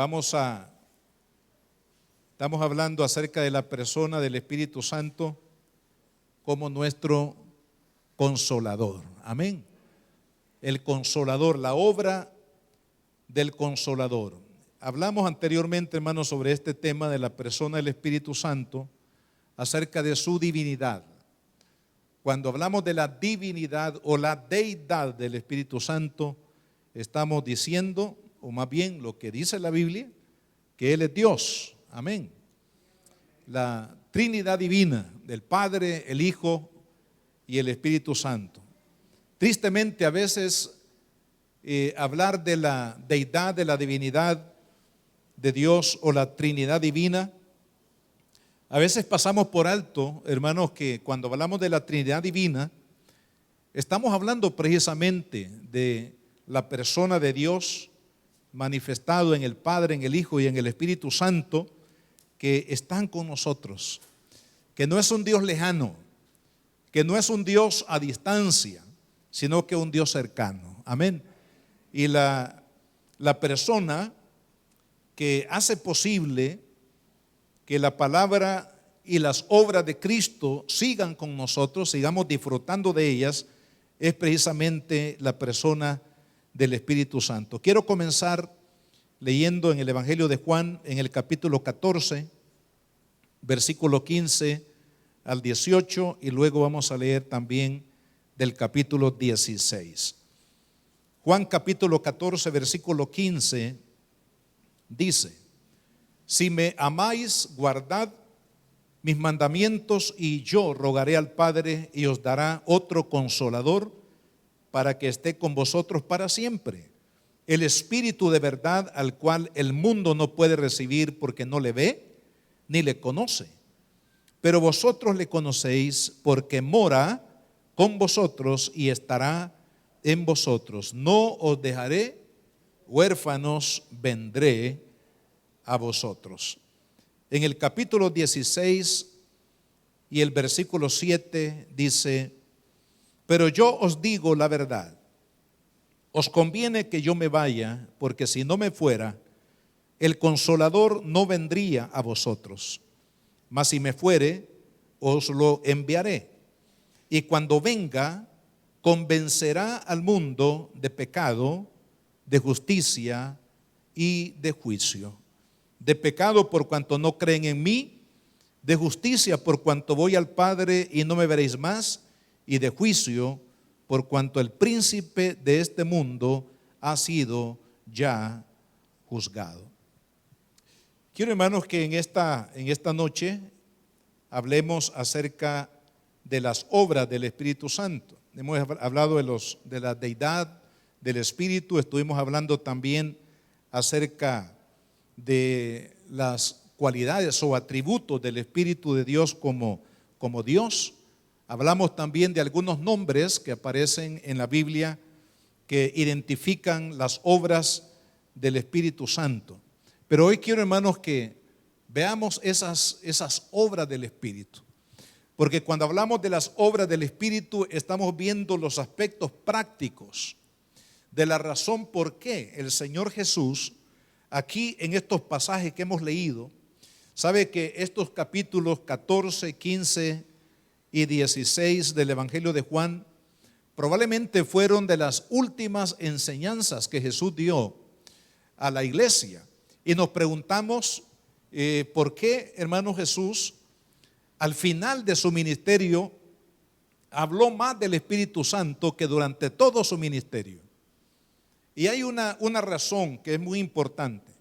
Estamos hablando acerca de la persona del Espíritu Santo como nuestro consolador. Amén. El consolador, la obra del consolador. Hablamos anteriormente, hermanos, sobre este tema de la persona del Espíritu Santo, acerca de su divinidad. Cuando hablamos de la divinidad o la deidad del Espíritu Santo, estamos diciendo, o más bien lo que dice la Biblia, que Él es Dios. Amén. La Trinidad divina del Padre, el Hijo y el Espíritu Santo. Tristemente, a veces hablar de la deidad, de la divinidad de Dios o la Trinidad divina, a veces pasamos por alto, hermanos, que cuando hablamos de la Trinidad divina, estamos hablando precisamente de la persona de Dios manifestado en el Padre, en el Hijo y en el Espíritu Santo, que están con nosotros, que no es un Dios lejano, que no es un Dios a distancia, sino que un Dios cercano. Amén. Y la persona que hace posible que la palabra y las obras de Cristo sigan con nosotros, sigamos disfrutando de ellas, es precisamente la persona del Espíritu Santo. Quiero comenzar leyendo en el Evangelio de Juan, en el capítulo 14, versículo 15 al 18, y luego vamos a leer también del capítulo 16. Juan capítulo 14, versículo 15, dice: si me amáis, guardad mis mandamientos, y yo rogaré al Padre y os dará otro consolador para que esté con vosotros para siempre. El Espíritu de verdad, al cual el mundo no puede recibir porque no le ve ni le conoce. Pero vosotros le conocéis porque mora con vosotros y estará en vosotros. No os dejaré huérfanos, vendré a vosotros. En el capítulo 16 y el versículo 7 dice: pero yo os digo la verdad, os conviene que yo me vaya, porque si no me fuera, el Consolador no vendría a vosotros. Mas si me fuere, os lo enviaré. Y cuando venga, convencerá al mundo de pecado, de justicia y de juicio. De pecado por cuanto no creen en mí, de justicia por cuanto voy al Padre y no me veréis más, y de juicio por cuanto el príncipe de este mundo ha sido ya juzgado. Quiero, hermanos, que en esta noche hablemos acerca de las obras del Espíritu Santo. Hemos hablado de la deidad del Espíritu, estuvimos hablando también acerca de las cualidades o atributos del Espíritu de Dios como Dios. Hablamos también de algunos nombres que aparecen en la Biblia que identifican las obras del Espíritu Santo. Pero hoy quiero, hermanos, que veamos esas obras del Espíritu. Porque cuando hablamos de las obras del Espíritu, estamos viendo los aspectos prácticos de la razón por qué el Señor Jesús, aquí en estos pasajes que hemos leído, sabe que estos capítulos 14, 15 y 16 del Evangelio de Juan probablemente fueron de las últimas enseñanzas que Jesús dio a la iglesia. Y nos preguntamos por qué, hermano, Jesús al final de su ministerio habló más del Espíritu Santo que durante todo su ministerio. Y hay una razón que es muy importante.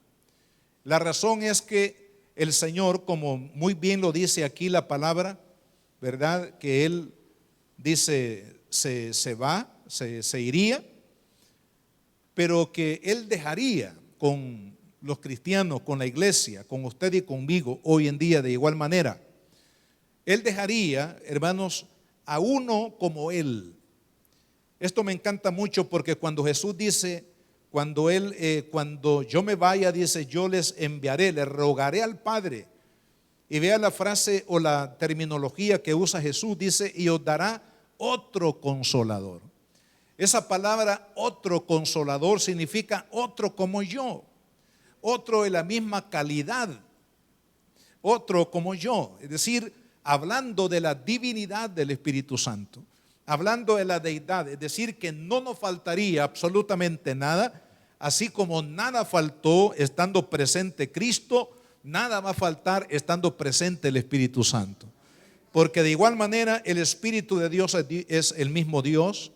La razón es que el Señor, como muy bien lo dice aquí la palabra, ¿verdad? Que Él dice se iría, pero que Él dejaría con los cristianos, con la iglesia, con usted y conmigo hoy en día de igual manera. Él dejaría, hermanos, a uno como Él. Esto me encanta mucho porque cuando Jesús dice, cuando yo me vaya, dice, yo les enviaré, les rogaré al Padre. Y vea la frase o la terminología que usa Jesús, dice, y os dará otro consolador. Esa palabra otro consolador significa otro como yo. otro de la misma calidad, otro como yo, es decir, hablando de la divinidad del Espíritu Santo, hablando de la deidad, es decir, que no nos faltaría absolutamente nada, así como nada faltó estando presente Cristo, nada va a faltar estando presente el Espíritu Santo. Porque de igual manera el Espíritu de Dios es el mismo Dios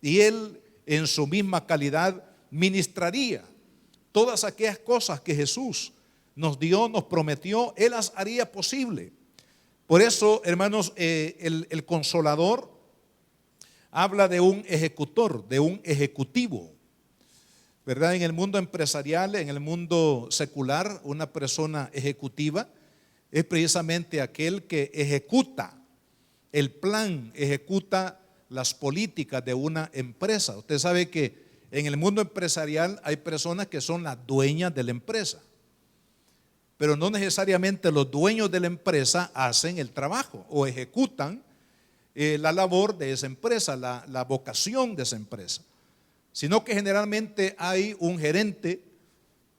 y Él en su misma calidad ministraría todas aquellas cosas que Jesús nos dio, nos prometió, Él las haría posible. Por eso, hermanos, el Consolador habla de un ejecutor, de un ejecutivo, ¿verdad? En el mundo empresarial, en el mundo secular, una persona ejecutiva es precisamente aquel que ejecuta el plan, ejecuta las políticas de una empresa. Usted sabe que en el mundo empresarial hay personas que son las dueñas de la empresa, pero no necesariamente los dueños de la empresa hacen el trabajo o ejecutan la labor de esa empresa, la vocación de esa empresa, sino que generalmente hay un gerente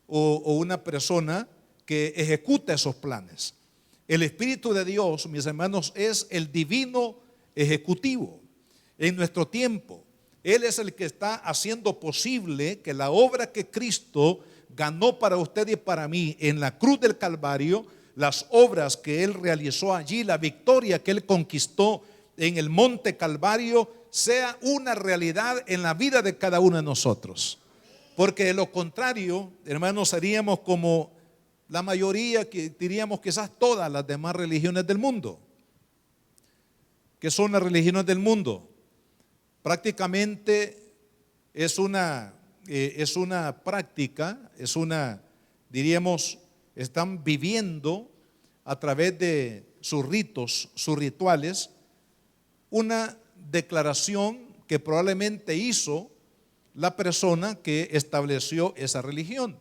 o una persona que ejecuta esos planes. El Espíritu de Dios, mis hermanos, es el divino ejecutivo en nuestro tiempo. Él es el que está haciendo posible que la obra que Cristo ganó para usted y para mí en la cruz del Calvario, las obras que Él realizó allí, la victoria que Él conquistó en el monte Calvario, sea una realidad en la vida de cada uno de nosotros. Porque de lo contrario, hermanos, seríamos como la mayoría, que diríamos quizás todas las demás religiones del mundo. ¿Qué son las religiones del mundo? Prácticamente es una práctica, diríamos, están viviendo a través de sus ritos, sus rituales, una declaración que probablemente hizo la persona que estableció esa religión.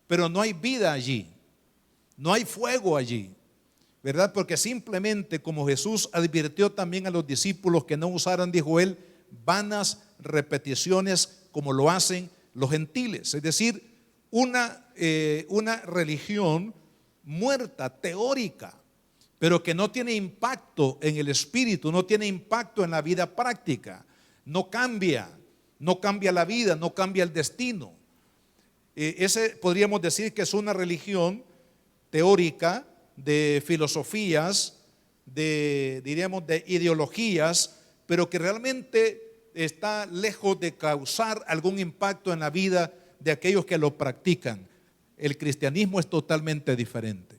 Pero no hay vida allí, no hay fuego allí, ¿verdad? Porque simplemente, como Jesús advirtió también a los discípulos que no usaran, dijo Él, vanas repeticiones como lo hacen los gentiles. Es decir, una religión muerta, teórica, pero que no tiene impacto en el espíritu, no tiene impacto en la vida práctica, no cambia la vida, no cambia el destino. Ese podríamos decir que es una religión teórica, de filosofías, diríamos de ideologías, pero que realmente está lejos de causar algún impacto en la vida de aquellos que lo practican. El cristianismo es totalmente diferente.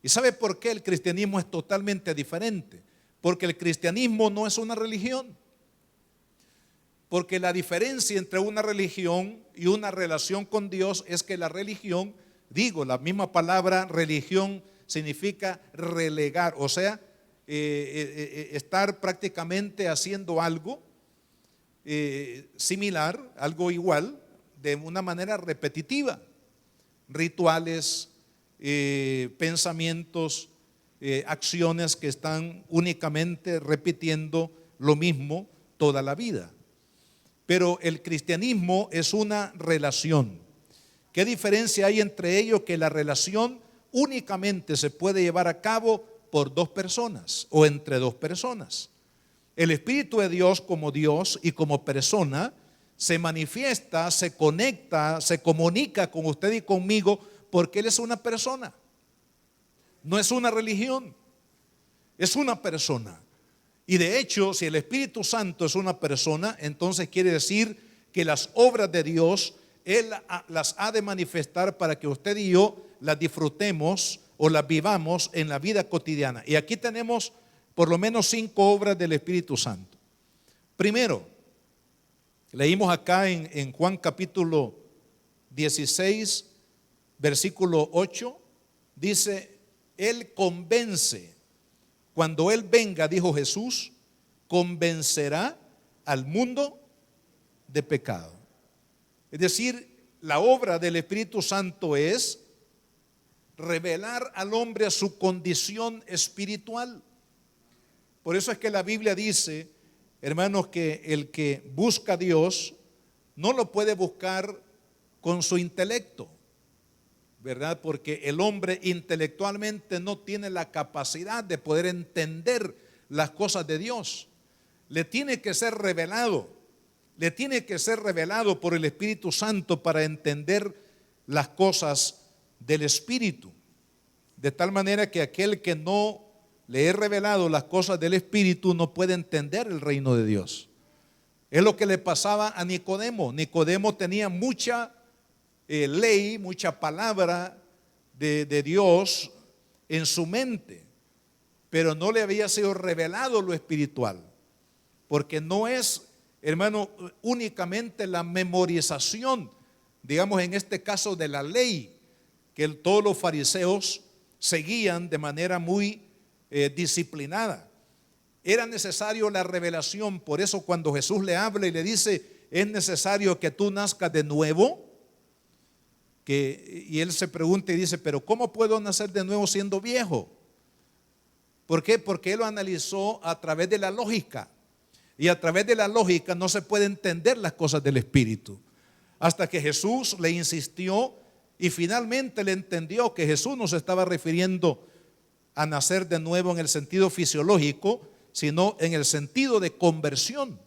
¿Y sabe por qué el cristianismo es totalmente diferente? Porque el cristianismo no es una religión. Porque la diferencia entre una religión y una relación con Dios es que la religión, la misma palabra religión significa relegar, o sea, estar prácticamente haciendo algo similar, algo igual, de una manera repetitiva. Rituales, pensamientos, acciones que están únicamente repitiendo lo mismo toda la vida. Pero el cristianismo es una relación. ¿Qué diferencia hay entre ellos? Que la relación únicamente se puede llevar a cabo por dos personas o entre dos personas. El Espíritu de Dios como Dios y como persona se manifiesta, se conecta, se comunica con usted y conmigo porque Él es una persona. No es una religión, es una persona. Y de hecho, si el Espíritu Santo es una persona, entonces quiere decir que las obras de Dios Él las ha de manifestar para que usted y yo las disfrutemos o las vivamos en la vida cotidiana. Y aquí tenemos por lo menos 5 obras del Espíritu Santo. Primero, leímos acá en Juan capítulo 16, versículo 8, dice, Él convence. Cuando Él venga, dijo Jesús, convencerá al mundo de pecado. Es decir, la obra del Espíritu Santo es revelar al hombre su condición espiritual. Por eso es que la Biblia dice, hermanos, que el que busca a Dios no lo puede buscar con su intelecto, ¿verdad? Porque el hombre intelectualmente no tiene la capacidad de poder entender las cosas de Dios. Le tiene que ser revelado por el Espíritu Santo para entender las cosas del Espíritu. De tal manera que aquel que no le he revelado las cosas del Espíritu no puede entender el reino de Dios. Es lo que le pasaba a Nicodemo. Nicodemo tenía mucha ley, mucha palabra de Dios en su mente, pero no le había sido revelado lo espiritual. Porque no es, hermano, únicamente la memorización, digamos en este caso de la ley, que todos los fariseos seguían de manera muy disciplinada. Era necesario la revelación. Por eso cuando Jesús le habla y le dice, es necesario que tú nazcas de nuevo, y él se pregunta y dice, pero ¿cómo puedo nacer de nuevo siendo viejo? ¿Por qué? Porque él lo analizó a través de la lógica. Y a través de la lógica no se puede entender las cosas del Espíritu. Hasta que Jesús le insistió y finalmente le entendió que Jesús no se estaba refiriendo a nacer de nuevo en el sentido fisiológico, sino en el sentido de conversión,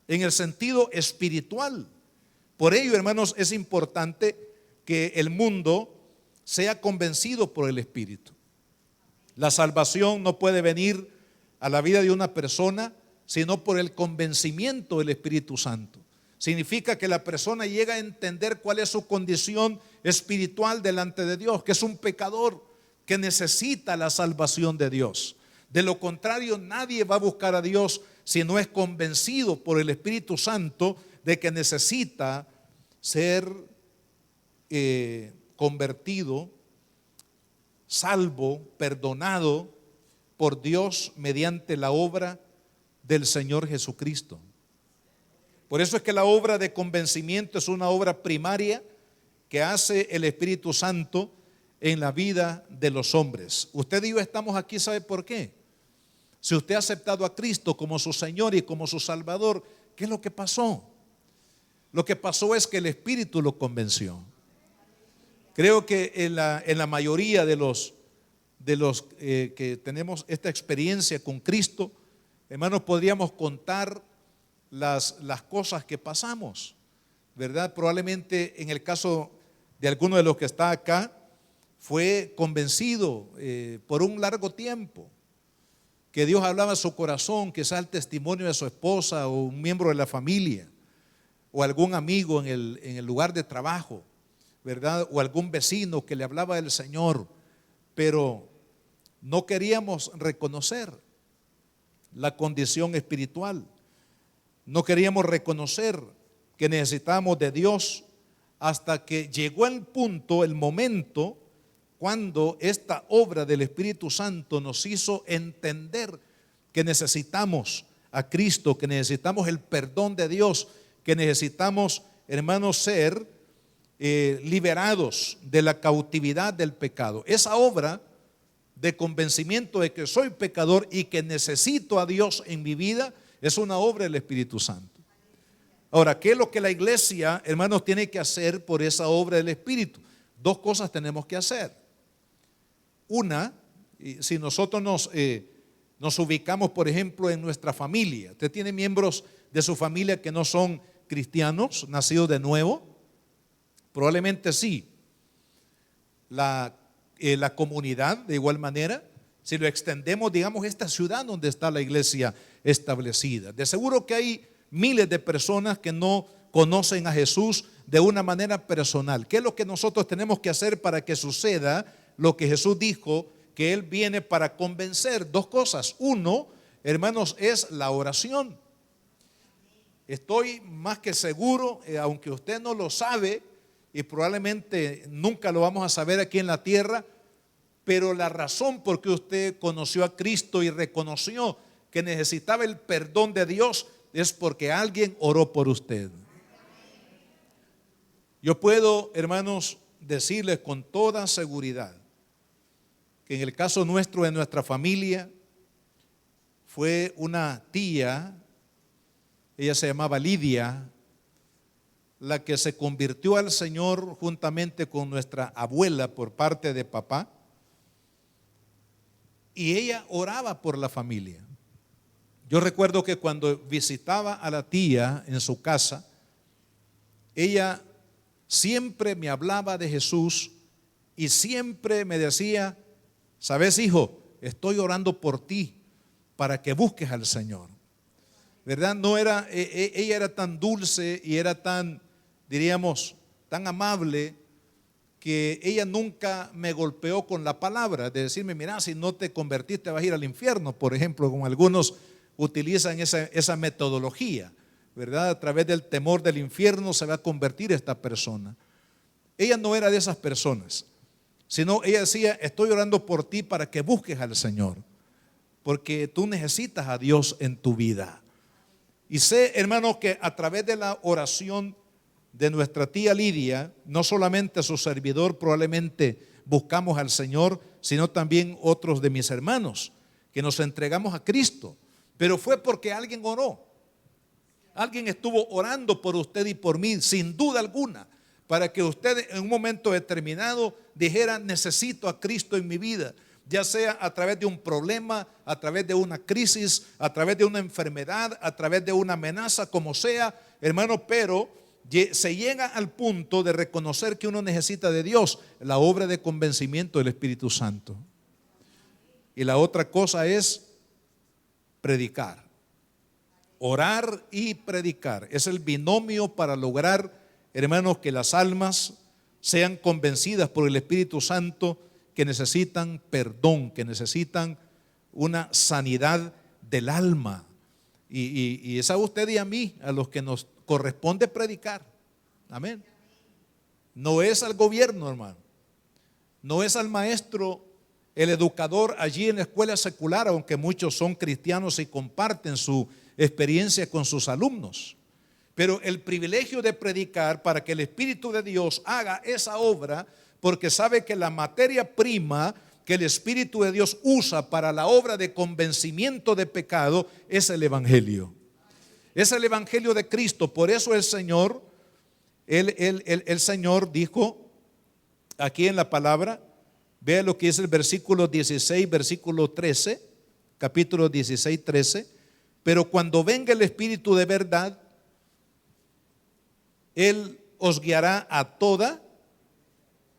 en el sentido espiritual. Por ello, hermanos, es importante que el mundo sea convencido por el Espíritu. La salvación no puede venir a la vida de una persona sino por el convencimiento del Espíritu Santo. Significa que la persona llega a entender cuál es su condición espiritual delante de Dios, que es un pecador que necesita la salvación de Dios. De lo contrario, nadie va a buscar a Dios si no es convencido por el Espíritu Santo de que necesita ser convertido, salvo, perdonado por Dios mediante la obra del Señor Jesucristo. Por eso es que la obra de convencimiento es una obra primaria que hace el Espíritu Santo en la vida de los hombres. Usted y yo estamos aquí, ¿sabe por qué? Si usted ha aceptado a Cristo como su Señor y como su Salvador, ¿qué es lo que pasó? Lo que pasó es que el Espíritu lo convenció. Creo que en la mayoría de los que tenemos esta experiencia con Cristo, hermanos, podríamos contar las cosas que pasamos, ¿verdad? Probablemente en el caso de alguno de los que está acá, fue convencido por un largo tiempo que Dios hablaba a su corazón, quizás el testimonio de su esposa o un miembro de la familia o algún amigo en el lugar de trabajo, ¿verdad? O algún vecino que le hablaba del Señor, pero no queríamos reconocer la condición espiritual. No queríamos reconocer que necesitábamos de Dios hasta que llegó el punto, el momento, cuando esta obra del Espíritu Santo nos hizo entender que necesitamos a Cristo, que necesitamos el perdón de Dios, que necesitamos, hermanos, ser liberados de la cautividad del pecado. Esa obra de convencimiento de que soy pecador y que necesito a Dios en mi vida es una obra del Espíritu Santo. Ahora, ¿qué es lo que la iglesia, hermanos, tiene que hacer por esa obra del Espíritu? Dos cosas tenemos que hacer. Una, si nosotros nos ubicamos, por ejemplo, en nuestra familia. ¿Usted tiene miembros de su familia que no son cristianos, nacidos de nuevo? Probablemente sí. La comunidad, de igual manera, si lo extendemos, digamos, esta ciudad donde está la iglesia establecida. De seguro que hay miles de personas que no conocen a Jesús de una manera personal. ¿Qué es lo que nosotros tenemos que hacer para que suceda lo que Jesús dijo, que Él viene para convencer? Dos cosas. Uno, hermanos, es la oración. Estoy más que seguro, aunque usted no lo sabe, y probablemente nunca lo vamos a saber aquí en la tierra, pero la razón por qué usted conoció a Cristo y reconoció que necesitaba el perdón de Dios es porque alguien oró por usted. Yo puedo, hermanos, decirles con toda seguridad que en el caso nuestro, de nuestra familia, fue una tía, ella se llamaba Lidia, la que se convirtió al Señor juntamente con nuestra abuela por parte de papá, y ella oraba por la familia. Yo recuerdo que cuando visitaba a la tía en su casa, ella siempre me hablaba de Jesús y siempre me decía: ¿sabes, hijo? Estoy orando por ti para que busques al Señor. ¿Verdad? No era, ella era tan dulce y era tan, diríamos, tan amable, que ella nunca me golpeó con la palabra de decirme: mira, si no te convertiste vas a ir al infierno, por ejemplo, como algunos utilizan esa metodología, ¿verdad? A través del temor del infierno se va a convertir esta persona. Ella no era de esas personas, sino ella decía: estoy orando por ti para que busques al Señor, porque tú necesitas a Dios en tu vida. Y sé, hermanos, que a través de la oración de nuestra tía Lidia, no solamente su servidor probablemente buscamos al Señor, sino también otros de mis hermanos que nos entregamos a Cristo. Pero fue porque alguien oró. Alguien estuvo orando por usted y por mí, sin duda alguna, para que usted en un momento determinado dijera: necesito a Cristo en mi vida, ya sea a través de un problema, a través de una crisis, a través de una enfermedad, a través de una amenaza, como sea, hermano. Pero se llega al punto de reconocer que uno necesita de Dios, la obra de convencimiento del Espíritu Santo. Y la otra cosa es predicar. Orar y predicar es el binomio para lograr, hermanos, que las almas sean convencidas por el Espíritu Santo que necesitan perdón, que necesitan una sanidad del alma. Y es a usted y a mí a los que nos corresponde predicar. Amén. No es al gobierno, hermano. No es al maestro, el educador allí en la escuela secular, aunque muchos son cristianos y comparten su experiencia con sus alumnos. Pero el privilegio de predicar, para que el Espíritu de Dios haga esa obra, porque sabe que la materia prima que el Espíritu de Dios usa para la obra de convencimiento de pecado es el Evangelio. Es el Evangelio de Cristo. Por eso el Señor, el Señor dijo aquí en la palabra, vea lo que es el versículo 16, versículo 13, capítulo 16, 13. Pero cuando venga el Espíritu de verdad, Él os guiará a toda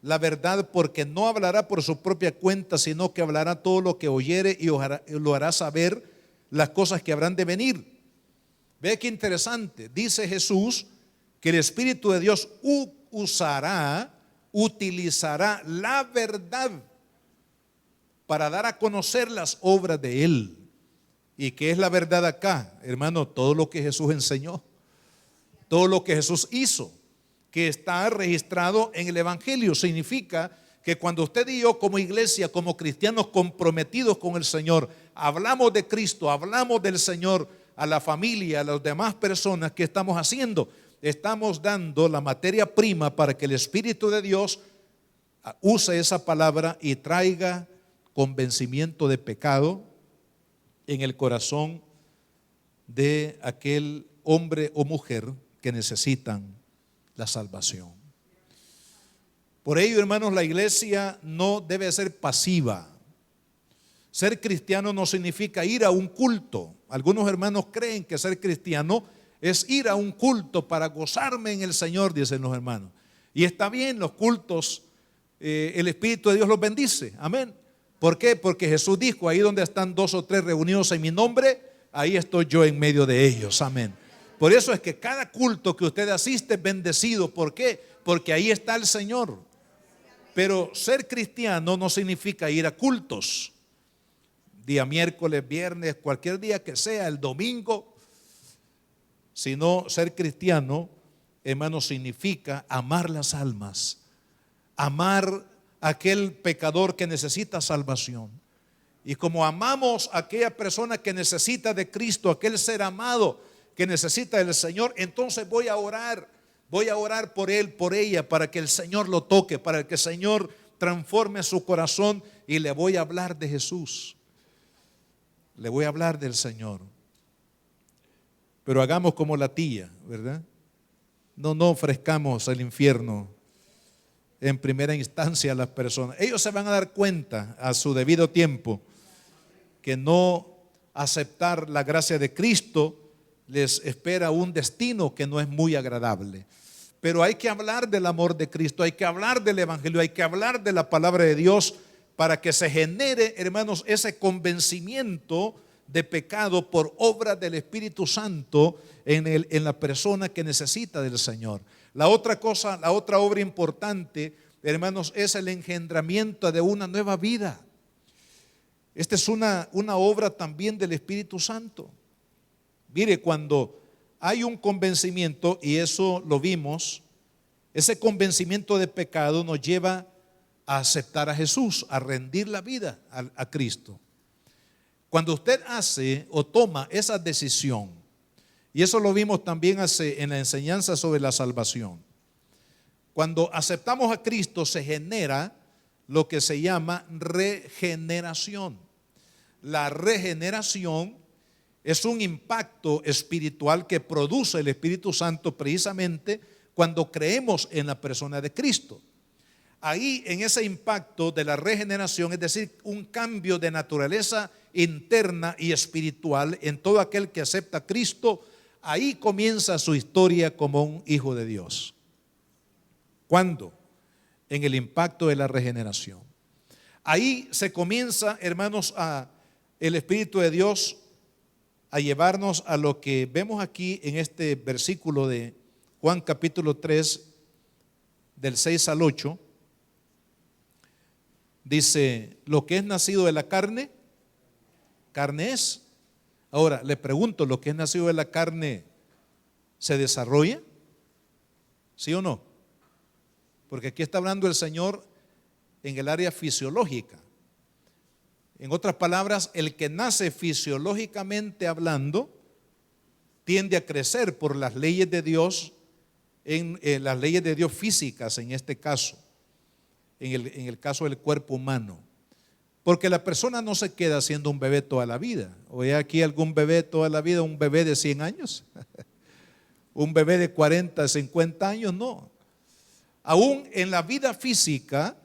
la verdad, porque no hablará por su propia cuenta, sino que hablará todo lo que oyere y lo hará saber las cosas que habrán de venir. Ve qué interesante. Dice Jesús que el Espíritu de Dios utilizará la verdad para dar a conocer las obras de Él. ¿Y qué es la verdad acá, hermano? Todo lo que Jesús enseñó, todo lo que Jesús hizo, que está registrado en el Evangelio. Significa que cuando usted y yo, como iglesia, como cristianos comprometidos con el Señor, hablamos de Cristo, hablamos del Señor a la familia, a las demás personas, ¿qué estamos haciendo? Estamos dando la materia prima para que el Espíritu de Dios use esa palabra y traiga convencimiento de pecado en el corazón de aquel hombre o mujer que necesitan la salvación. Por ello, hermanos, la iglesia no debe ser pasiva. Ser cristiano no significa ir a un culto. Algunos hermanos creen que ser cristiano es ir a un culto para gozarme en el Señor, dicen los hermanos. Y está bien, los cultos, el Espíritu de Dios los bendice. Amén. ¿Por qué? Porque Jesús dijo: ahí donde están 2 o 3 reunidos en mi nombre, ahí estoy yo en medio de ellos. Amén. Por eso es que cada culto que usted asiste es bendecido. ¿Por qué? Porque ahí está el Señor. Pero ser cristiano no significa ir a cultos. Día miércoles, viernes, cualquier día que sea, el domingo. Sino ser cristiano, hermano, significa amar las almas. Amar a aquel pecador que necesita salvación. Y como amamos a aquella persona que necesita de Cristo, aquel ser amado que necesita del Señor, entonces voy a orar por él, por ella, para que el Señor lo toque, para que el Señor transforme su corazón, y le voy a hablar de Jesús, le voy a hablar del Señor. Pero hagamos como la tía, ¿verdad? no ofrezcamos el infierno en primera instancia a las personas. Ellos se van a dar cuenta a su debido tiempo que no aceptar la gracia de Cristo les espera un destino que no es muy agradable. Pero hay que hablar del amor de Cristo, hay que hablar del Evangelio, hay que hablar de la palabra de Dios para que se genere, hermanos, ese convencimiento de pecado por obra del Espíritu Santo en la persona que necesita del Señor. La otra cosa, la otra obra importante, hermanos, es el engendramiento de una nueva vida. Esta es una obra también del Espíritu Santo. Mire, cuando hay un convencimiento, y eso lo vimos, ese convencimiento de pecado nos lleva a aceptar a Jesús, a rendir la vida a Cristo. Cuando usted hace o toma esa decisión, y eso lo vimos también en la enseñanza sobre la salvación, cuando aceptamos a Cristo se genera lo que se llama regeneración. La regeneración es un impacto espiritual que produce el Espíritu Santo precisamente cuando creemos en la persona de Cristo. Ahí en ese impacto de la regeneración, es decir, un cambio de naturaleza interna y espiritual en todo aquel que acepta a Cristo, ahí comienza su historia como un hijo de Dios. ¿Cuándo? En el impacto de la regeneración. Ahí se comienza, hermanos, el Espíritu de Dios a llevarnos a lo que vemos aquí en este versículo de Juan capítulo 3, del 6 al 8. Dice, lo que es nacido de la carne, carne es. Ahora, le pregunto, ¿lo que es nacido de la carne se desarrolla? ¿Sí o no? Porque aquí está hablando el Señor en el área fisiológica. En otras palabras, el que nace fisiológicamente hablando tiende a crecer por las leyes de Dios, en las leyes de Dios físicas en este caso, en el caso del cuerpo humano. Porque la persona no se queda siendo un bebé toda la vida. ¿O hay aquí algún bebé toda la vida, un bebé de 100 años? ¿Un bebé de 40, 50 años? No. Aún en la vida física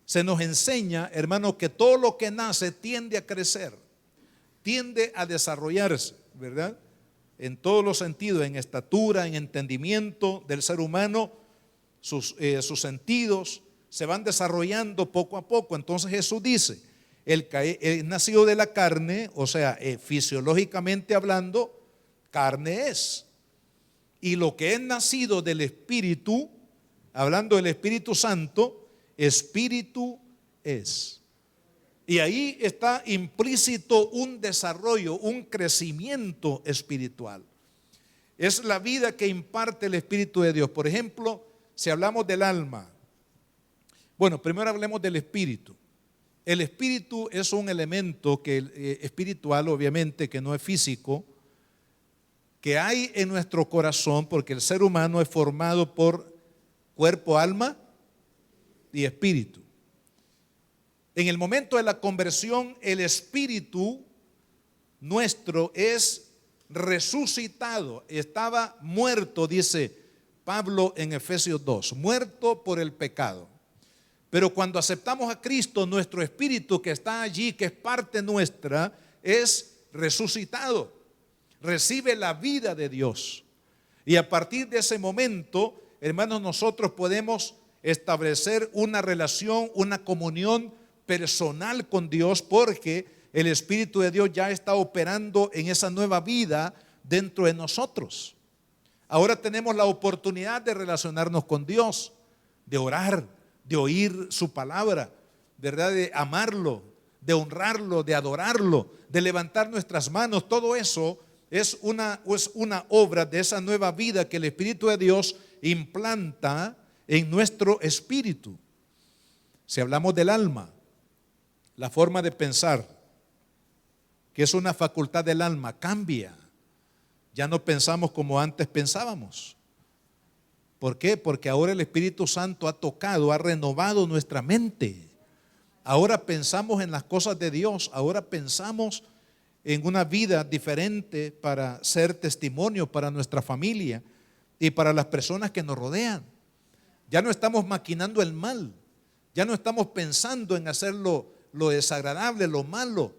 se nos enseña, hermano, que todo lo que nace tiende a crecer, tiende a desarrollarse, ¿verdad? En todos los sentidos, en estatura, en entendimiento del ser humano, sus sentidos se van desarrollando poco a poco. Entonces Jesús dice, el nacido de la carne, o sea, fisiológicamente hablando, carne es. Y lo que es nacido del Espíritu, hablando del Espíritu Santo, espíritu es. Y ahí está implícito un desarrollo, un crecimiento espiritual. Es la vida que imparte el Espíritu de Dios. Por ejemplo, si hablamos del alma, bueno, primero hablemos del espíritu. El espíritu es un elemento espiritual, obviamente, que no es físico, que hay en nuestro corazón, porque el ser humano es formado por cuerpo, alma y espíritu. En el momento de la conversión, el espíritu nuestro es resucitado. Estaba muerto, dice Pablo en Efesios 2, muerto por el pecado. Pero cuando aceptamos a Cristo, nuestro espíritu que está allí, que es parte nuestra, es resucitado. Recibe la vida de Dios. Y a partir de ese momento, hermanos, nosotros podemos establecer una relación, una comunión personal con Dios, porque el Espíritu de Dios ya está operando en esa nueva vida dentro de nosotros. Ahora tenemos la oportunidad de relacionarnos con Dios, de orar, de oír su palabra, ¿verdad? De amarlo, de honrarlo, de adorarlo, de levantar nuestras manos. Todo eso es una obra de esa nueva vida que el Espíritu de Dios implanta en nuestro espíritu. Si hablamos del alma, la forma de pensar, que es una facultad del alma, cambia. Ya no pensamos como antes pensábamos. ¿Por qué? Porque ahora el Espíritu Santo ha tocado, ha renovado nuestra mente. Ahora pensamos en las cosas de Dios, ahora pensamos en una vida diferente para ser testimonio para nuestra familia. y para las personas que nos rodean. Ya no estamos maquinando el mal, ya no estamos pensando en hacer lo desagradable, lo malo,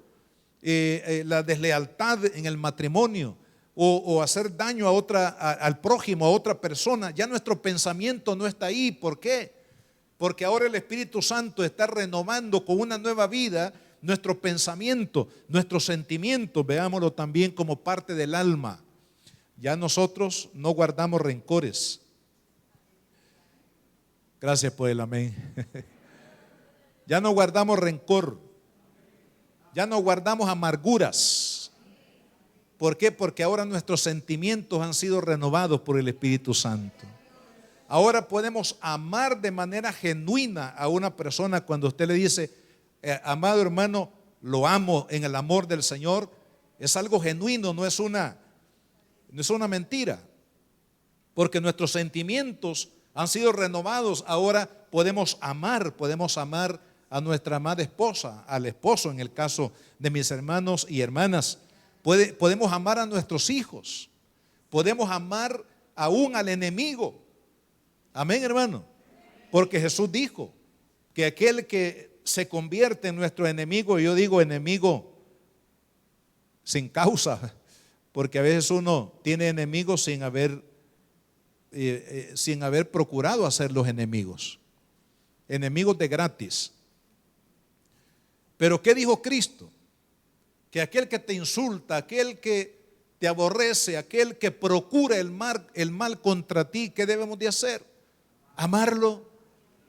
la deslealtad en el matrimonio o hacer daño al prójimo, a otra persona. Ya nuestro pensamiento no está ahí. ¿Por qué? Porque ahora el Espíritu Santo está renovando con una nueva vida nuestro pensamiento, nuestros sentimientos, veámoslo también como parte del alma. Ya nosotros no guardamos rencores. Gracias por el amén. Ya no guardamos rencor, ya no guardamos amarguras. ¿Por qué? Porque ahora nuestros sentimientos han sido renovados por el Espíritu Santo. Ahora podemos amar de manera genuina a una persona cuando usted le dice, amado hermano, lo amo en el amor del Señor. Es algo genuino, no es una mentira. Porque nuestros sentimientos han sido renovados. Ahora podemos amar a nuestra amada esposa, al esposo en el caso de mis hermanos y hermanas. Podemos amar a nuestros hijos, podemos amar aún al enemigo. Amén, hermano. Porque Jesús dijo que aquel que se convierte en nuestro enemigo, yo digo enemigo sin causa, porque a veces uno tiene enemigos sin haber procurado hacer los enemigos de gratis. Pero ¿qué dijo Cristo? Que aquel que te insulta, aquel que te aborrece, aquel que procura el mal contra ti, ¿qué debemos de hacer? Amarlo,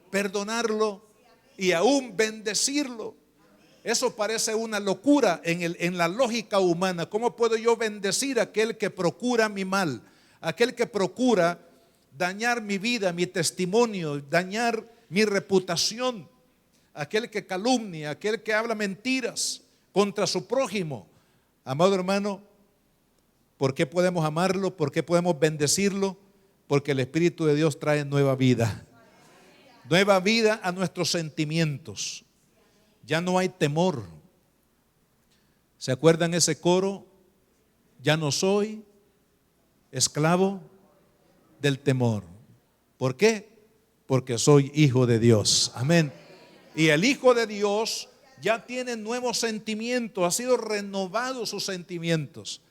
perdonarlo y aún bendecirlo. Eso parece una locura en la lógica humana. ¿Cómo puedo yo bendecir a aquel que procura mi mal? Aquel que procura dañar mi vida, mi testimonio, dañar mi reputación, aquel que calumnia, aquel que habla mentiras contra su prójimo. Amado hermano, ¿por qué podemos amarlo? ¿Por qué podemos bendecirlo? Porque el Espíritu de Dios trae nueva vida a nuestros sentimientos. Ya no hay temor. ¿Se acuerdan ese coro? Ya no soy esclavo del temor. ¿Por qué? Porque soy hijo de Dios. Amén. Y el hijo de Dios ya tiene nuevos sentimientos, ha sido renovado sus sentimientos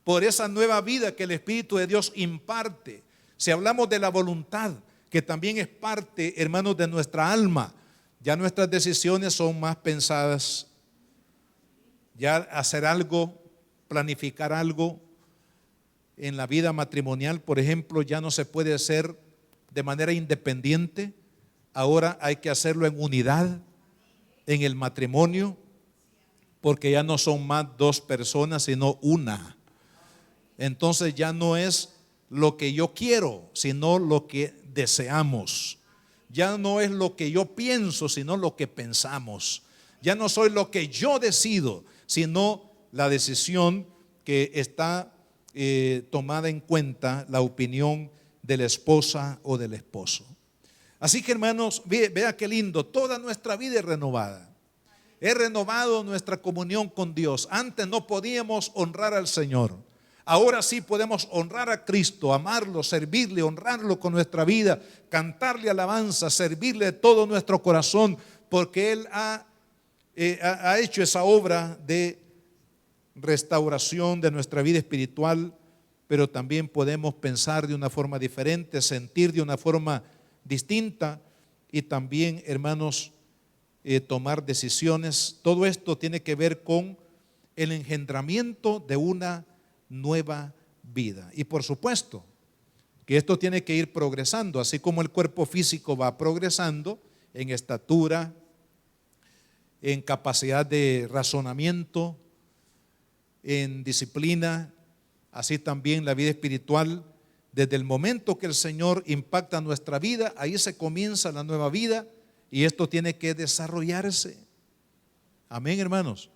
por esa nueva vida que el Espíritu de Dios imparte. Si hablamos de la voluntad, que también es parte, hermanos, de nuestra alma, ya nuestras decisiones son más pensadas. Ya hacer algo, planificar algo en la vida matrimonial, por ejemplo, ya no se puede hacer de manera independiente. Ahora hay que hacerlo en unidad, en el matrimonio, porque ya no son más dos personas, sino una. Entonces ya no es lo que yo quiero, sino lo que deseamos. Ya no es lo que yo pienso, sino lo que pensamos. Ya no soy lo que yo decido, sino la decisión que está tomada en cuenta, la opinión de la esposa o del esposo. Así que hermanos, vea qué lindo, toda nuestra vida es renovada. He renovado nuestra comunión con Dios. Antes no podíamos honrar al Señor. Ahora sí podemos honrar a Cristo, amarlo, servirle, honrarlo con nuestra vida, cantarle alabanza, servirle de todo nuestro corazón, porque Él ha hecho esa obra de restauración de nuestra vida espiritual. Pero también podemos pensar de una forma diferente, sentir de una forma distinta y también, hermanos, tomar decisiones. Todo esto tiene que ver con el engendramiento de una nueva vida. Y por supuesto que esto tiene que ir progresando, así como el cuerpo físico va progresando en estatura, en capacidad de razonamiento, en disciplina. Así también la vida espiritual, desde el momento que el Señor impacta nuestra vida, ahí se comienza la nueva vida y esto tiene que desarrollarse. Amén, hermanos.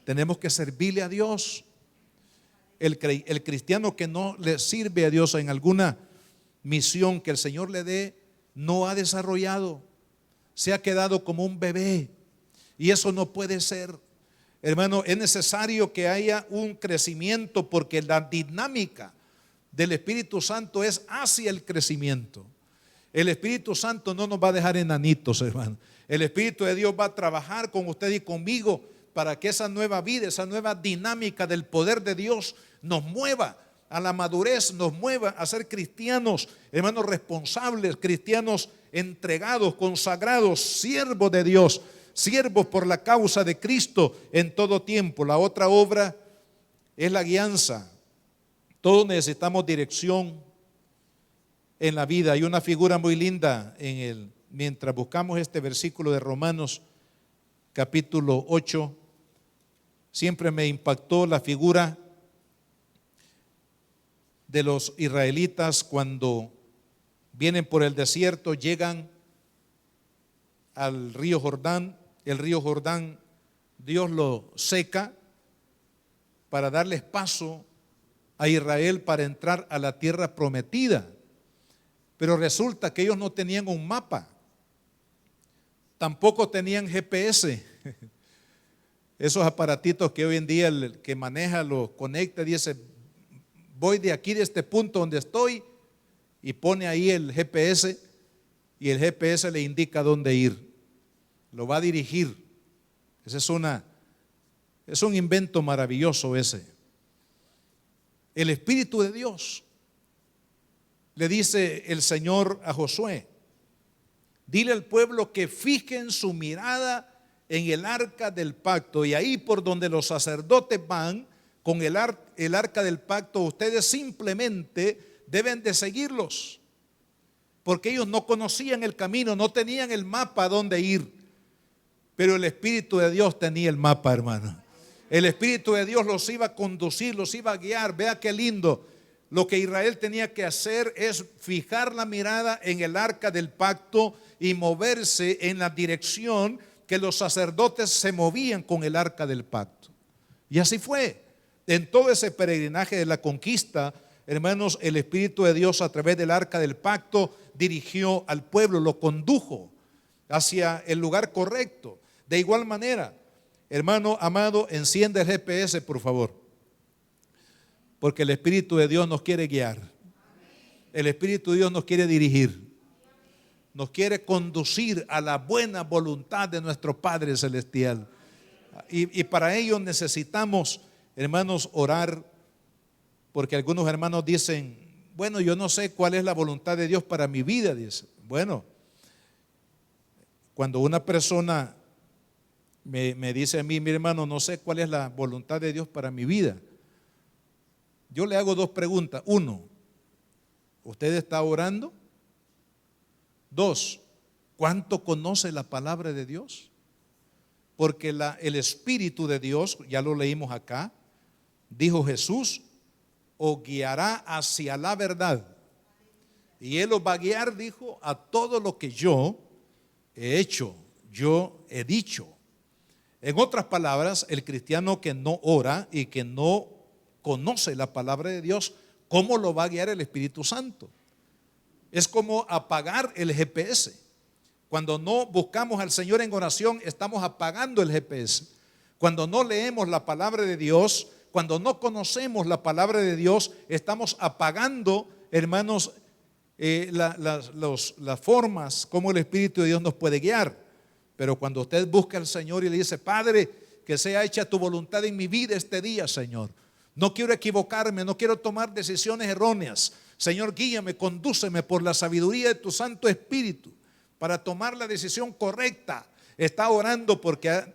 Tenemos que servirle a Dios. El cristiano que no le sirve a Dios en alguna misión que el Señor le dé, no ha desarrollado, se ha quedado como un bebé y eso no puede ser. Hermano, es necesario que haya un crecimiento porque la dinámica del Espíritu Santo es hacia el crecimiento. El Espíritu Santo no nos va a dejar enanitos, hermano. El Espíritu de Dios va a trabajar con usted y conmigo para que esa nueva vida, esa nueva dinámica del poder de Dios nos mueva a la madurez, nos mueva a ser cristianos, hermanos, responsables, cristianos entregados, consagrados, siervos de Dios, siervos por la causa de Cristo en todo tiempo. La otra obra es la guianza. Todos necesitamos dirección en la vida. Hay una figura muy linda mientras buscamos este versículo de Romanos capítulo 8. Siempre me impactó la figura de los israelitas cuando vienen por el desierto, llegan al río Jordán. El río Jordán, Dios lo seca para darles paso a Israel para entrar a la tierra prometida. Pero resulta que ellos no tenían un mapa, tampoco tenían GPS. Esos aparatitos que hoy en día el que maneja lo conecta y dice: voy de aquí, de este punto donde estoy, y pone ahí el GPS, y el GPS le indica dónde ir, lo va a dirigir. Ese es un invento maravilloso ese. El Espíritu de Dios, le dice el Señor a Josué: dile al pueblo que fijen su mirada en el arca del pacto, y ahí por donde los sacerdotes van con el arca del pacto, ustedes simplemente deben de seguirlos, porque ellos no conocían el camino, no tenían el mapa a dónde ir, pero el Espíritu de Dios tenía el mapa, hermano. El Espíritu de Dios los iba a conducir, los iba a guiar. Vea qué lindo. Lo que Israel tenía que hacer es fijar la mirada en el arca del pacto y moverse en la dirección que los sacerdotes se movían con el arca del pacto. Y así fue. En todo ese peregrinaje de la conquista, hermanos, el Espíritu de Dios a través del arca del pacto dirigió al pueblo, lo condujo hacia el lugar correcto. De igual manera, hermano amado, enciende el GPS, por favor, porque el Espíritu de Dios nos quiere guiar. El Espíritu de Dios nos quiere dirigir, nos quiere conducir a la buena voluntad de nuestro Padre Celestial. Y para ello necesitamos, hermanos, orar, porque algunos hermanos dicen: bueno, yo no sé cuál es la voluntad de Dios para mi vida. Dice, bueno, cuando una persona me dice a mí: mi hermano, no sé cuál es la voluntad de Dios para mi vida, yo le hago dos preguntas. Uno, ¿usted está orando? Dos, ¿cuánto conoce la palabra de Dios? Porque el Espíritu de Dios, ya lo leímos acá, dijo Jesús: os guiará hacia la verdad. Y Él os va a guiar, dijo, a todo lo que yo he hecho, yo he dicho. En otras palabras, el cristiano que no ora y que no conoce la palabra de Dios, ¿cómo lo va a guiar el Espíritu Santo? Es como apagar el GPS. Cuando no buscamos al Señor en oración, estamos apagando el GPS. Cuando no leemos la palabra de Dios, cuando no conocemos la palabra de Dios, estamos apagando, hermanos, las formas como el Espíritu de Dios nos puede guiar. Pero cuando usted busca al Señor y le dice: Padre, que sea hecha tu voluntad en mi vida este día, Señor. No quiero equivocarme, no quiero tomar decisiones erróneas. Señor, guíame, condúceme por la sabiduría de tu Santo Espíritu para tomar la decisión correcta. Está orando porque,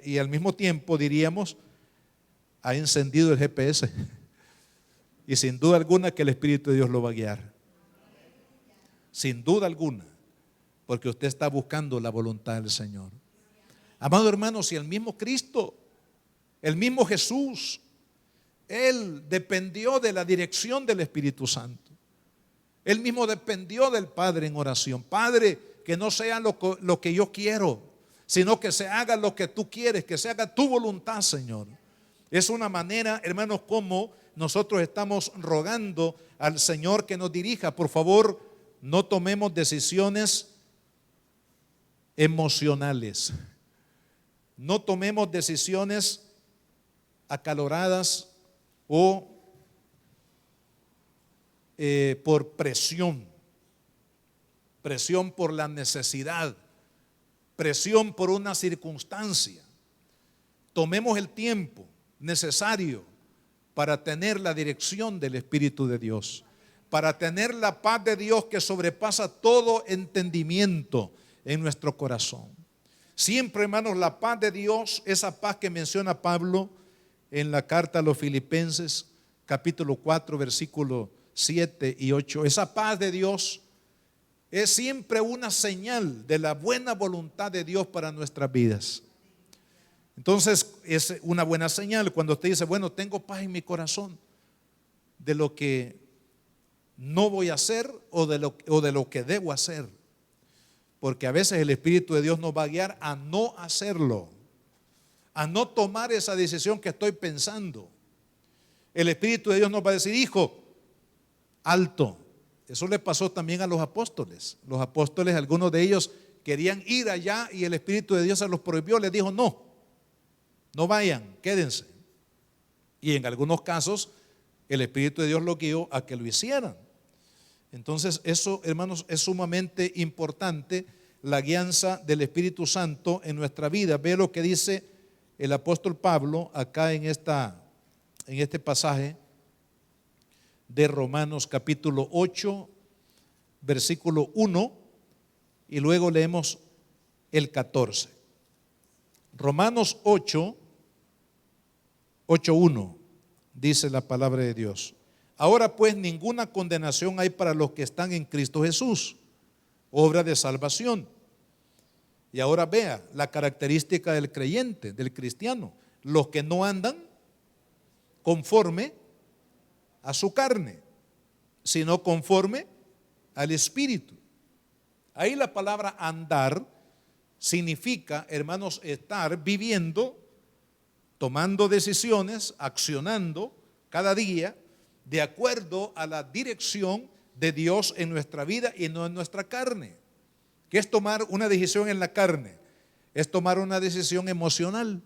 y al mismo tiempo diríamos, ha encendido el GPS. Y sin duda alguna que el Espíritu de Dios lo va a guiar. Sin duda alguna, porque usted está buscando la voluntad del Señor. Amado hermano, si el mismo Cristo, el mismo Jesús, Él dependió de la dirección del Espíritu Santo. Él mismo dependió del Padre en oración. Padre, que no sea lo que yo quiero, sino que se haga lo que tú quieres, que se haga tu voluntad, Señor. Es una manera, hermanos, como nosotros estamos rogando al Señor que nos dirija. Por favor, no tomemos decisiones emocionales. No tomemos decisiones acaloradas o por presión, presión por la necesidad, presión por una circunstancia. Tomemos el tiempo necesario para tener la dirección del Espíritu de Dios, para tener la paz de Dios que sobrepasa todo entendimiento en nuestro corazón. Siempre, hermanos, la paz de Dios, esa paz que menciona Pablo en la carta a los Filipenses, capítulo 4, versículos 7 y 8, esa paz de Dios es siempre una señal de la buena voluntad de Dios para nuestras vidas. Entonces es una buena señal cuando usted dice, bueno, tengo paz en mi corazón de lo que no voy a hacer o de lo que debo hacer. Porque a veces el Espíritu de Dios nos va a guiar a no hacerlo, a no tomar esa decisión que estoy pensando. El Espíritu de Dios nos va a decir, hijo, alto. Eso le pasó también a los apóstoles. Los apóstoles, algunos de ellos querían ir allá y el Espíritu de Dios se los prohibió. Les dijo, no vayan, quédense. Y en algunos casos el Espíritu de Dios los guió a que lo hicieran. Entonces eso, hermanos, es sumamente importante, la guianza del Espíritu Santo en nuestra vida. Ve lo que dice el apóstol Pablo acá en este pasaje de Romanos capítulo 8, versículo 1, y luego leemos el 14. Romanos 8:1 dice la palabra de Dios. Ahora pues ninguna condenación hay para los que están en Cristo Jesús, obra de salvación. Y ahora vea la característica del creyente, del cristiano: los que no andan conforme a su carne, sino conforme al Espíritu. Ahí la palabra andar significa, hermanos, estar viviendo, tomando decisiones, accionando cada día de acuerdo a la dirección de Dios en nuestra vida y no en nuestra carne. ¿Qué es tomar una decisión en la carne? Es tomar una decisión emocional,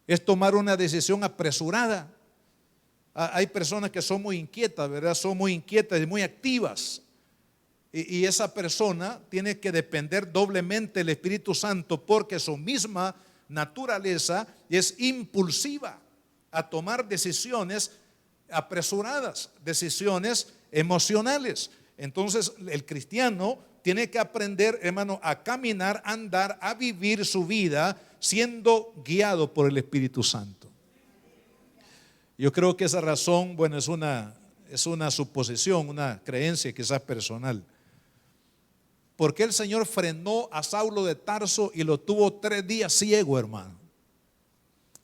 es tomar una decisión apresurada. Hay personas que son muy inquietas, ¿verdad? Son muy inquietas y muy activas. Y esa persona tiene que depender doblemente del Espíritu Santo, porque su misma naturaleza es impulsiva a tomar decisiones apresuradas, decisiones emocionales. Entonces el cristiano tiene que aprender, hermano, a caminar, a andar, a vivir su vida siendo guiado por el Espíritu Santo. Yo creo que esa razón, bueno, es una suposición, una creencia quizás personal. ¿Por qué el Señor frenó a Saulo de Tarso y lo tuvo 3 días ciego, hermano?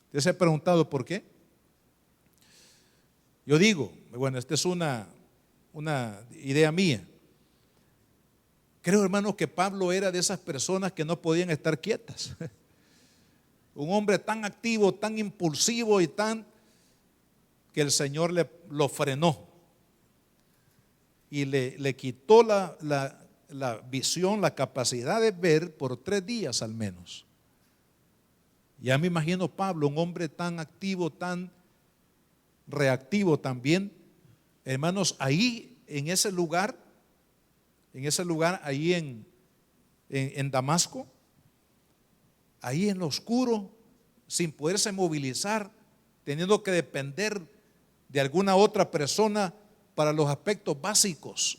¿Usted se ha preguntado por qué? Yo digo, bueno, esta es una idea mía. Creo, hermano, que Pablo era de esas personas que no podían estar quietas. Un hombre tan activo, tan impulsivo y que el Señor lo frenó y le quitó la visión, la capacidad de ver por 3 días al menos. Ya me imagino Pablo, un hombre tan activo, tan reactivo también, hermanos, ahí en ese lugar, ahí en Damasco, ahí en lo oscuro, sin poderse movilizar, teniendo que depender de alguna otra persona para los aspectos básicos.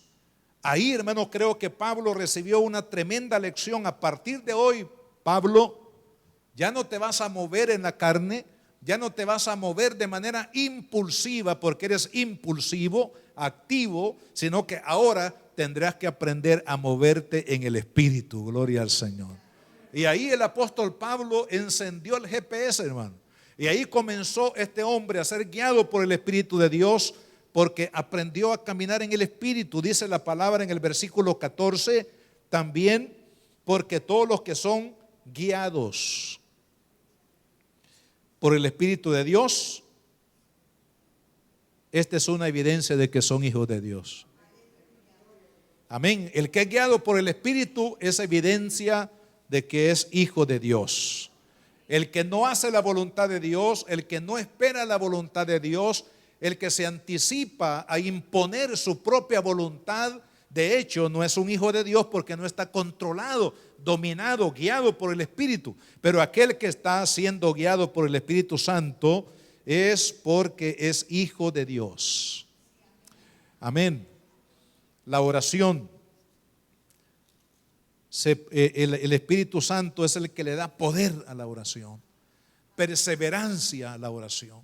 Ahí, hermanos, creo que Pablo recibió una tremenda lección. A partir de hoy, Pablo, ya no te vas a mover en la carne, ya no te vas a mover de manera impulsiva porque eres impulsivo, activo, sino que ahora tendrás que aprender a moverte en el Espíritu. Gloria al Señor. Y ahí el apóstol Pablo encendió el GPS, hermano. Y ahí comenzó este hombre a ser guiado por el Espíritu de Dios, porque aprendió a caminar en el Espíritu. Dice la palabra en el versículo 14, también porque todos los que son guiados por el Espíritu de Dios, esta es una evidencia de que son hijos de Dios. Amén. El que es guiado por el Espíritu es evidencia de que es hijo de Dios. El que no hace la voluntad de Dios, el que no espera la voluntad de Dios, el que se anticipa a imponer su propia voluntad, de hecho, no es un hijo de Dios porque no está controlado, dominado, guiado por el Espíritu. Pero aquel que está siendo guiado por el Espíritu Santo es porque es hijo de Dios. Amén. La oración, el Espíritu Santo es el que le da poder a la oración, perseverancia a la oración.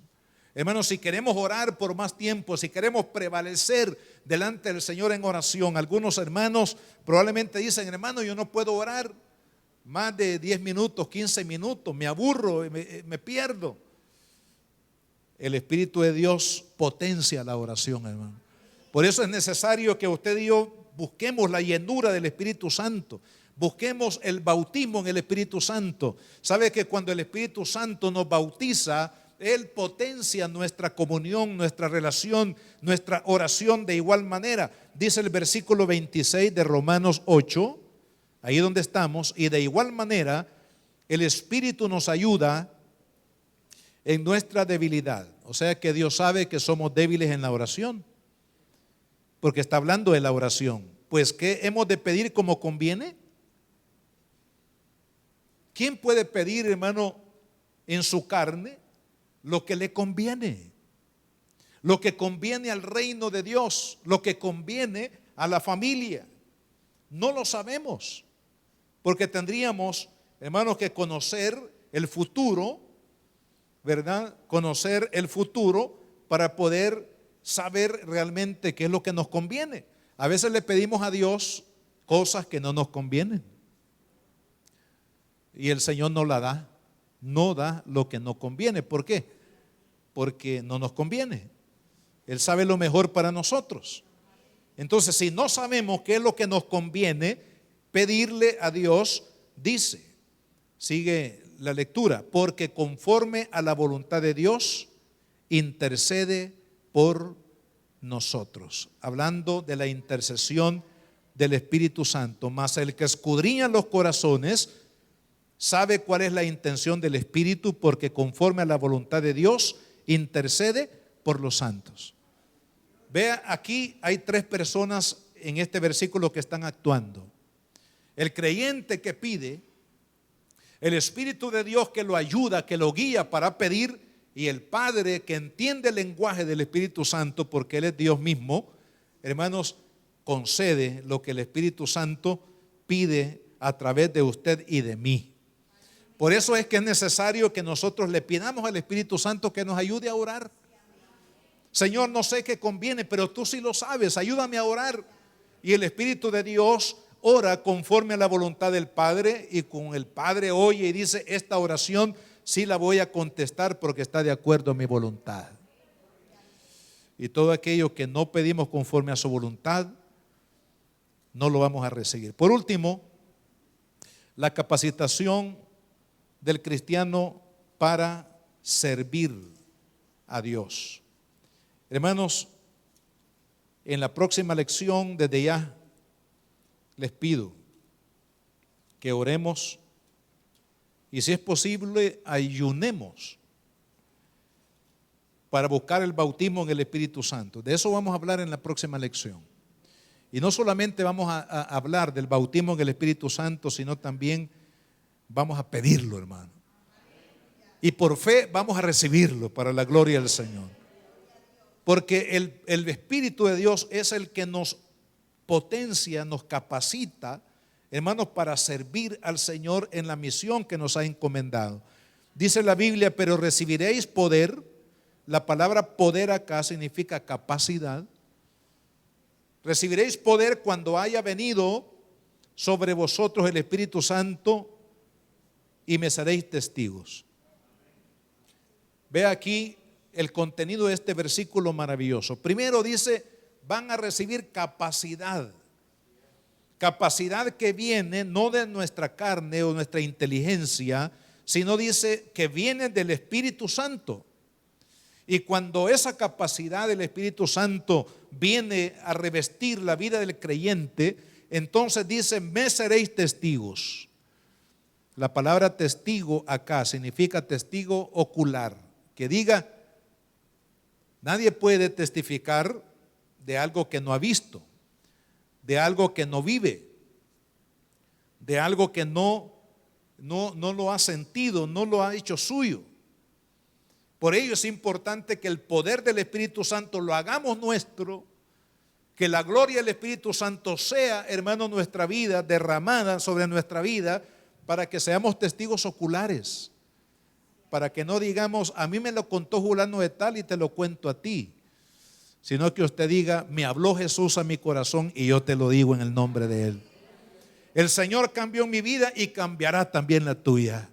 Hermanos, si queremos orar por más tiempo, si queremos prevalecer delante del Señor en oración, algunos hermanos probablemente dicen: hermano, yo no puedo orar más de 10 minutos, 15 minutos, me aburro, me pierdo. El Espíritu de Dios potencia la oración, hermano. Por eso es necesario que usted y yo busquemos la llenura del Espíritu Santo. Busquemos el bautismo en el Espíritu Santo. ¿Sabe que cuando el Espíritu Santo nos bautiza, Él potencia nuestra comunión, nuestra relación, nuestra oración de igual manera? Dice el versículo 26 de Romanos 8, ahí donde estamos: y de igual manera el Espíritu nos ayuda en nuestra debilidad. O sea que Dios sabe que somos débiles en la oración, porque está hablando de la oración. Pues ¿qué hemos de pedir como conviene? ¿Quién puede pedir, hermano, en su carne lo que le conviene? Lo que conviene al reino de Dios, lo que conviene a la familia. No lo sabemos, porque tendríamos, hermanos, que conocer el futuro, ¿verdad? Conocer el futuro para poder saber realmente qué es lo que nos conviene. A veces le pedimos a Dios cosas que no nos convienen, y el Señor no la da, no da lo que nos conviene. ¿Por qué? Porque no nos conviene. Él sabe lo mejor para nosotros. Entonces, si no sabemos qué es lo que nos conviene pedirle a Dios, dice, sigue la lectura: porque conforme a la voluntad de Dios intercede por nosotros. Hablando de la intercesión del Espíritu Santo. Mas el que escudriña los corazones sabe cuál es la intención del Espíritu, porque conforme a la voluntad de Dios intercede por los santos. Vea, aquí hay tres personas en este versículo que están actuando: el creyente que pide, el Espíritu de Dios que lo ayuda, que lo guía para pedir, y el Padre que entiende el lenguaje del Espíritu Santo, porque Él es Dios mismo. Hermanos, concede lo que el Espíritu Santo pide a través de usted y de mí. Por eso es que es necesario que nosotros le pidamos al Espíritu Santo que nos ayude a orar. Señor, no sé qué conviene, pero tú sí lo sabes, ayúdame a orar. Y el Espíritu de Dios ora conforme a la voluntad del Padre, y con el Padre oye y dice: esta oración sí la voy a contestar porque está de acuerdo a mi voluntad. Y todo aquello que no pedimos conforme a su voluntad, no lo vamos a recibir. Por último, la capacitación del cristiano para servir a Dios. Hermanos, en la próxima lección, desde ya les pido que oremos, y si es posible ayunemos para buscar el bautismo en el Espíritu Santo. De eso vamos a hablar en la próxima lección. Y no solamente vamos a hablar del bautismo en el Espíritu Santo, sino también vamos a pedirlo, hermano. Y por fe vamos a recibirlo para la gloria del Señor. Porque el Espíritu de Dios es el que nos potencia, nos capacita, hermanos, para servir al Señor en la misión que nos ha encomendado. Dice la Biblia: pero recibiréis poder. La palabra poder acá significa capacidad. Recibiréis poder cuando haya venido sobre vosotros el Espíritu Santo, y me seréis testigos. Ve aquí el contenido de este versículo maravilloso. Primero dice: van a recibir capacidad. Capacidad que viene no de nuestra carne o nuestra inteligencia, sino dice que viene del Espíritu Santo. Y cuando esa capacidad del Espíritu Santo viene a revestir la vida del creyente, entonces dice: me seréis testigos. La palabra testigo acá significa testigo ocular, que diga Nadie puede testificar de algo que no ha visto, de algo que no vive, de algo que no lo ha sentido, no lo ha hecho suyo. Por ello es importante que el poder del Espíritu Santo lo hagamos nuestro, que la gloria del Espíritu Santo sea, hermano, nuestra vida, derramada sobre nuestra vida, para que seamos testigos oculares, para que no digamos, a mí me lo contó fulano de tal y te lo cuento a ti, sino que usted diga, me habló Jesús a mi corazón y yo te lo digo en el nombre de Él. El Señor cambió mi vida y cambiará también la tuya.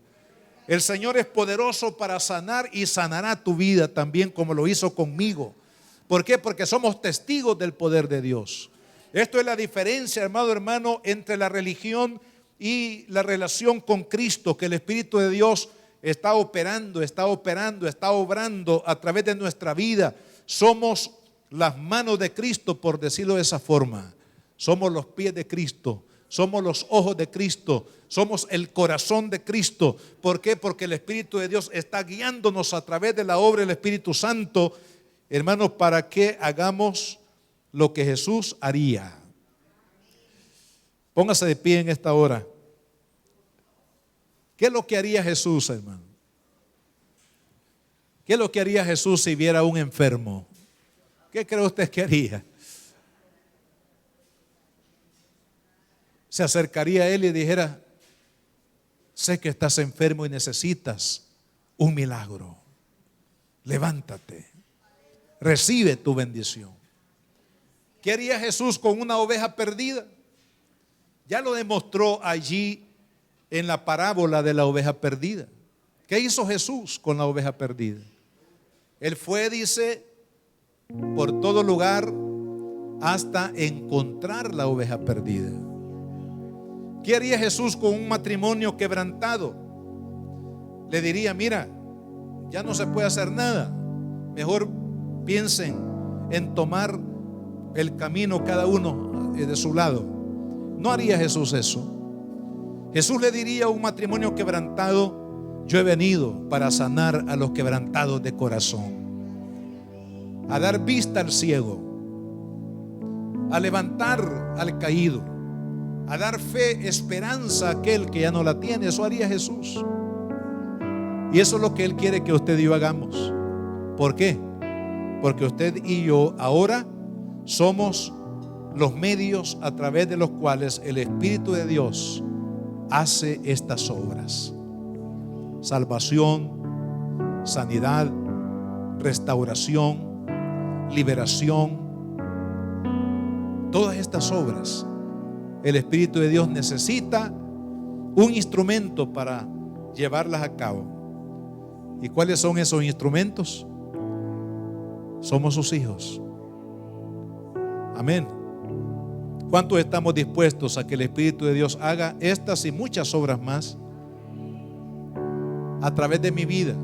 El Señor es poderoso para sanar y sanará tu vida también como lo hizo conmigo. ¿Por qué? Porque somos testigos del poder de Dios. Esto es la diferencia, hermano, entre la religión y la relación con Cristo, que el Espíritu de Dios está obrando a través de nuestra vida. Somos las manos de Cristo, por decirlo de esa forma. Somos los pies de Cristo. Somos los ojos de Cristo, somos el corazón de Cristo. ¿Por qué? Porque el Espíritu de Dios está guiándonos a través de la obra del Espíritu Santo, hermanos, para que hagamos lo que Jesús haría. Póngase de pie en esta hora. ¿Qué es lo que haría Jesús, hermano? ¿Qué es lo que haría Jesús si viera a un enfermo? ¿Qué cree usted que haría? Se acercaría a él y dijera, sé que estás enfermo y necesitas un milagro. Levántate, recibe tu bendición. ¿Qué haría Jesús con una oveja perdida? Ya lo demostró allí en la parábola de la oveja perdida. ¿Qué hizo Jesús con la oveja perdida? Él fue, dice, por todo lugar hasta encontrar la oveja perdida. ¿Qué haría Jesús con un matrimonio quebrantado? Le diría, mira, ya no se puede hacer nada. Mejor piensen en tomar el camino cada uno de su lado. No haría Jesús eso. Jesús le diría a un matrimonio quebrantado, yo he venido para sanar a los quebrantados de corazón, a dar vista al ciego, a levantar al caído, a dar fe, esperanza a aquel que ya no la tiene. Eso haría Jesús. Y eso es lo que Él quiere que usted y yo hagamos. ¿Por qué? Porque usted y yo ahora somos los medios a través de los cuales el Espíritu de Dios hace estas obras. Salvación, sanidad, restauración, liberación. Todas estas obras el Espíritu de Dios necesita un instrumento para llevarlas a cabo. ¿Y cuáles son esos instrumentos? Somos sus hijos. Amén. ¿Cuántos estamos dispuestos a que el Espíritu de Dios haga estas y muchas obras más a través de mi vida?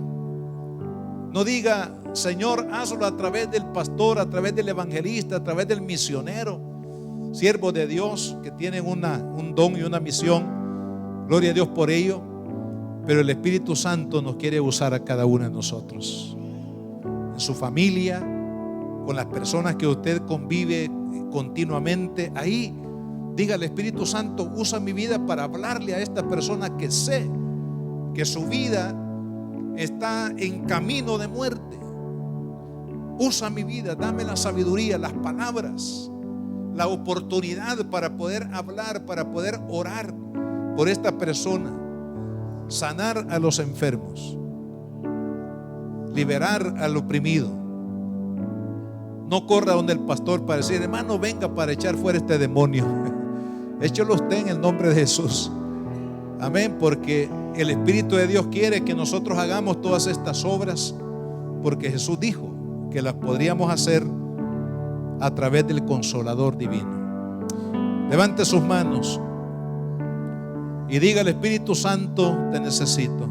No diga, Señor, hazlo a través del pastor, a través del evangelista, a través del misionero, siervos de Dios que tienen un don y una misión. Gloria a Dios por ello. Pero el Espíritu Santo nos quiere usar a cada uno de nosotros, en su familia, con las personas que usted convive continuamente. Ahí diga al Espíritu Santo, usa mi vida para hablarle a esta persona que sé que su vida está en camino de muerte. Usa mi vida, dame la sabiduría, las palabras, la oportunidad para poder hablar, para poder orar por esta persona, sanar a los enfermos, liberar al oprimido. No corra donde el pastor para decir, hermano, venga para echar fuera este demonio. Échelo usted en el nombre de Jesús. Amén, porque el Espíritu de Dios quiere que nosotros hagamos todas estas obras, porque Jesús dijo que las podríamos hacer a través del Consolador divino. Levante sus manos y diga al Espíritu Santo, te necesito.